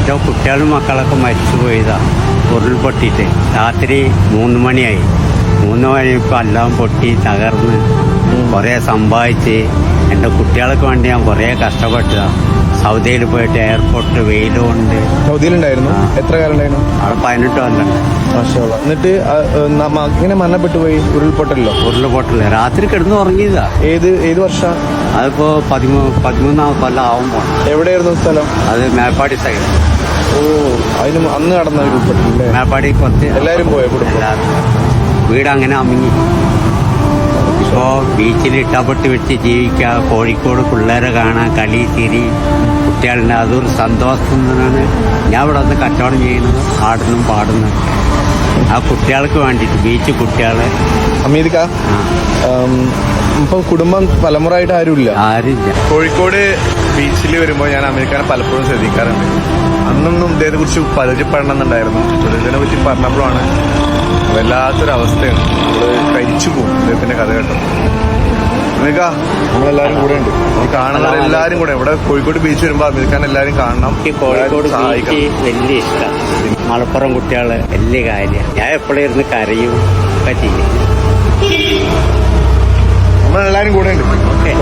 എൻ്റെ കുട്ടികളും മക്കളൊക്കെ മരിച്ചു പോയതാ ഉരുൾപൊട്ടിയിട്ട്. രാത്രി 3 മണിയായി. 3 മണിയപ്പോൾ എല്ലാം പൊട്ടി തകർന്ന് കുറേ സമ്പാദിച്ച് എൻ്റെ കുട്ടികൾക്ക് വേണ്ടി ഞാൻ കുറേ കഷ്ടപ്പെട്ടതാണ്. സൗദിയിൽ പോയിട്ട് എയർപോർട്ട് വെയിലുകൊണ്ട്. സൗദിയിലുണ്ടായിരുന്നു? എത്ര കാലം ഉണ്ടായിരുന്നു? അവിടെ 18 കൊല്ലം. എന്നിട്ട് ഇങ്ങനെ മരണപ്പെട്ടു പോയി ഉരുൾപൊട്ടല് രാത്രി കിടന്ന് ഉറങ്ങിയതാ. ഏത് വർഷം? അതിപ്പോ 13-ാം കൊല്ലം ആവുമ്പോൾ. എവിടെയായിരുന്നു സ്ഥലം? അത് മേപ്പാടി സൈഡ്. ഓ, അതിന് അന്ന് നടന്ന ഉരുൾപൊട്ടല്ലേ? മേപ്പാടി കുറച്ച് എല്ലാവരും പോയോ കുടുംബം? വീട് അങ്ങനെ അമിങ്ങി. ഇപ്പോ ബീച്ചിൽ ഇട്ടപ്പെട്ട് വെച്ച് ജീവിക്കുക, കോഴിക്കോട് പിള്ളേരെ കാണാൻ, കളി ചിരി കുട്ടികളുടെ അതൊരു സന്തോഷത്തിനാണ് ഞാൻ ഇവിടെ വന്ന് കച്ചവടം ചെയ്യുന്നത്, ആടുന്നും പാടുന്നു. ആ കുട്ടികൾക്ക് വേണ്ടിയിട്ട്, ബീച്ച് കുട്ടികളെ. അമീദിക്ക, ഇപ്പൊ കുടുംബം തലമുറയായിട്ട് ആരുമില്ല? ആരുമില്ല. കോഴിക്കോട് ബീച്ചിൽ വരുമ്പോൾ ഞാൻ അമീദിക്കാനെ പലപ്പോഴും ശ്രദ്ധിക്കാറുണ്ട്. അന്നൊന്നും ഇദ്ദേഹത്തെ കുറിച്ച് പരിചയപ്പെടണമെന്നുണ്ടായിരുന്നു. ഇതിനെ പറ്റി പറഞ്ഞപ്പോഴാണ് വല്ലാത്തൊരവസ്ഥയാണ്. നമ്മള് കഴിച്ചു പോകും ഇദ്ദേഹത്തിന്റെ കഥ കേട്ടോ. അമീദിക്ക, നമ്മളെല്ലാരും കൂടെ ഉണ്ട്. കാണുന്ന എല്ലാരും കൂടെ ഇവിടെ കോഴിക്കോട് ബീച്ച് വരുമ്പോ അമീദിക്കാൻ എല്ലാരും കാണണം. കോഴിക്കോട് ബീച്ച് വലിയ ഇഷ്ടമാണ്. മലപ്പുറം കുട്ടികള് വലിയ കാര്യമാണ്. ഞാൻ എപ്പോഴും ഇരുന്ന് കരയും ഒക്കെ ചെയ്യും. നമ്മളെല്ലാരും കൂടെ ഉണ്ട്. ഓക്കെ.